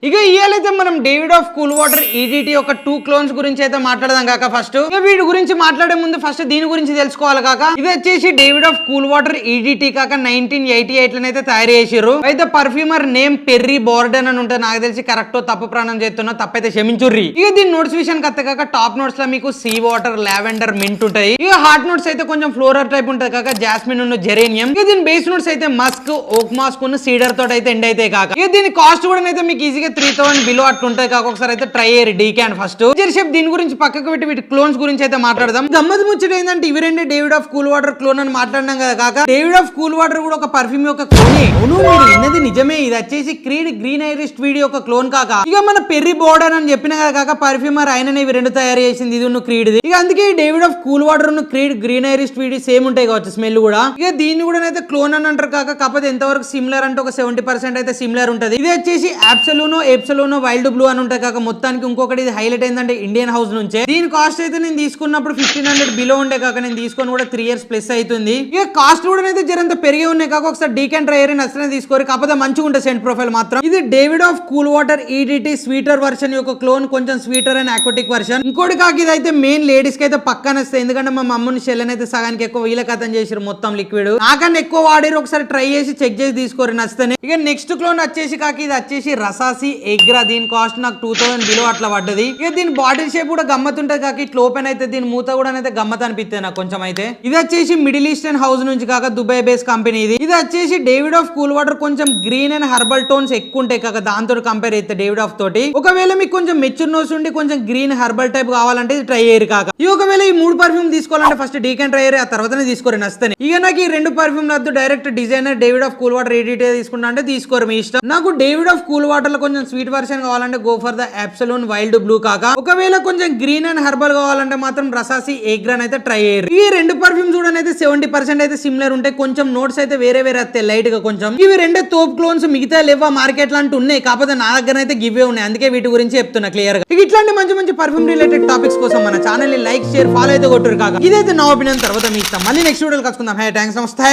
ఇక ఇయాలైతే మనం David of cool water EDT ఒక 2 క్లోన్స్ గురించి అయితే మాట్లాడదాం కాక ఫస్ట్. ఇక వీడి గురించి మాట్లాడే ముందు ఫస్ట్ దీని గురించి తెలుసుకోవాలి కాక. ఇది వచ్చేసి David of cool water EDT కాక 1988 లోనైతే తయారు చేసిర్రు. అయితే పర్ఫ్యూమర్ నేమ్ పెర్రీ బోర్డన్ అని ఉంటుంది. నాకు తెలిసి కరెక్ట్ తప్పు ప్రాణం చేస్తున్నా, తప్పైతే క్షమించుర్రి. ఇక దీని నోట్స్ విషయానికి అత్త కాక టాప్ నోట్స్ లో మీకు సీ వాటర్, లావెండర్, మింట్ ఉంటాయి. ఇక హార్ట్ నోట్స్ అయితే కొంచెం ఫ్లోరల్ టైప్ ఉంటుంది కాక జాస్మిన్ ఉన్న జెరేనియం. ఇక దీని బేస్ నోట్స్ అయితే మస్క్, ఓక్ మాస్క్ ఉన్న సీడర్ తోటి అయితే ఎండ్ అయితే కాక. ఇక దీని కాస్ట్ కూడా అయితే మీకు ఈజీగా 3000 బిలో అట్లుంటాయి కాక. ఒకసారి అయితే ట్రై అయ్యారు డీక్యాన్ ఫస్ట్ జెర్షేప్. దీని గురించి పక్కకు పెట్టి వీటి క్లోన్స్ గురించి అయితే మాట్లాడదాం. గమ్మత్ ముచ్చట ఏంటంటే ఇవి రెండే David of cool water clone అని మాట్లాడినాం కదా కాక. డేవిడ్ ఆఫ్ కూల్ వాటర్ కూడా ఒక పర్ఫ్యూమ్ యొక్క క్లోనే. అవును, మీరు విన్నది నిజమే. ఇది వచ్చేసి క్రీడ్ గ్రీన్ ఐరిష్ వీడియో ఒక క్లోన్ కాక. ఇక మన పెర్రీ బోర్డన్ అని చెప్పిన కదా కాక, పర్ఫ్యూమర్ ఆయననే ఇవి రెండు తయారు చేసింది. ఇది ఉన్న క్రీడ్. ఇక అందుకే డేవిడ్ ఆఫ్ కూల్ వాటర్ ఉన్న creed green Irish video same ఉంటాయి కావచ్చు స్మెల్ కూడా. ఇక దీన్ని కూడా అయితే క్లోన్ అని అంటారు కాక. కాకపోతే ఎంతవరకు సిమిలర్ అంటే ఒక 70% అయితే సిమిలర్ ఉంటుంది. ఇది వచ్చేసి అబ్సలూనో ఎప్సలూనో వైల్డ్ బ్లూ అని ఉంటాయి కాక. మొత్తానికి ఇంకొకటి ఇది హైలైట్ ఏంటంటే ఇండియన్ హౌస్ నుంచే. దీని కాస్ట్ అయితే నేను తీసుకున్నప్పుడు 1500 బిలో ఉండే కాక. నేను తీసుకొని కూడా 3 years ప్లస్ అవుతుంది. ఇక కాస్ట్ కూడా అయితే జరంత పెరిగి ఉన్నాయి కాక. ఒకసారి డీకెన్ ట్రై నచ్చినే తీసుకోరు. కాకపోతే మంచిగా ఉంటుంది సెంట్ ప్రొఫైల్ మాత్రం. ఇది David of cool water EDT sweeter version యొక్క క్లోన్, కొంచెం స్వీటర్ అండ్ ఆక్వాటిక్ వర్షన్. ఇంకోటి కాక ఇది అయితే మెయిన్ లేడీస్ కి అయితే పక్కన వస్తాయి. ఎందుకంటే మా మమ్మల్ని షెల్లన్ అయితే సగానికి ఎక్కువ వీళ్ళ కథం చేసారు మొత్తం లిక్విడ్. నాకన్నా ఎక్కువ వాడారు. ఒకసారి ట్రై చేసి చెక్ చేసి తీసుకోరు నచ్చితే. ఇక నెక్స్ట్ క్లోన్ వచ్చేసి కాక ఇది వచ్చేసి రసాసి ఎగ్రా. దీని కాస్ట్ నాకు 2000 బిలో అట్లా పడ్డది. ఇక దీని బాటిల్ షేప్ కూడా గమ్మత్ ఉంటుంది కాక. ఇట్లా ఓపెన్ అయితే దీని మూత కూడా అయితే గమ్మత్ అనిపిస్తుంది నాకు కొంచెం అయితే. ఇది వచ్చేసి మిడిల్ ఈస్టర్న్ హౌస్ నుంచి కాక, దుబాయ్ బేస్ కంపెనీ ఇది. ఇది వచ్చేసి డేవిడ్ ఆఫ్ కూల్ వాటర్ కొంచెం గ్రీన్ అండ్ హర్బల్ టోన్స్ ఎక్కువ ఉంటాయి కాక. దాంతో కంపేర్ అయితే డేవిడ్ ఆఫ్ తోటి ఒకవేళ మీకు కొంచెం మెచ్యూర్ నోస్ ఉండి కొంచెం గ్రీన్ హర్బల్ టైప్ కావాలంటే ఇది ట్రై అయ్యారు కాక. ఈ ఒకవేళ ఈ 3 పర్ఫ్యూమ్ తీసుకోవాలంటే ఫస్ట్ డీకెన్ ట్రై అయ్యారు, ఆ తర్వాతనే తీసుకోరు నచ్చితే. ఇక నాకు ఈ 2 పర్ఫ్యూమ్ వద్దు, direct designer David of cool water edit తీసుకుంటా అంటే తీసుకోరు మీ ఇష్టం. నాకు డేవిడ్ ఆఫ్ కూల్ వాటర్ లో కొంచెం స్వీట్ వర్షన్ కావాలంటే go for the Absolut wild blue కాక. ఒకవేళ కొంచెం గ్రీన్ అండ్ హర్బల్ కావాలంటే మాత్రం రసాసి ఎగ్రాన్ అయితే ట్రై అయ్యారు. ఈ 2 పర్ఫ్యూమ్స్ కూడా అయితే 70% అయితే సిమిలర్ ఉంటాయి. కొంచెం నోట్స్ అయితే వేరే వేరే వస్తాయి లైట్ గా కొంచెం. ఇవి 2 తోప్ క్లోన్స్, మిగతా లేవా మార్కెట్ లాంటి ఉన్నాయి. కాకపోతే నా దగ్గర అయితే గివే ఉన్నాయి, అందుకే వీటి గురించి చెప్తున్నా క్లియర్ గా. ఇట్లాంటి మంచి మంచి పర్ఫ్యూమ్ రిలేటెడ్ టాపిక్స్ కోసం మన ఛానల్ ని లైక్, షేర్, ఫాలో అయితే కొట్టురు కాక. ఇదైతే నా ఒపీనియన్. తర్వాత మీ ఇష్టం. మళ్ళీ నెక్స్ట్ వీడియోలో కలుసుకుందాం. హై థాంక్స్, నమస్తే.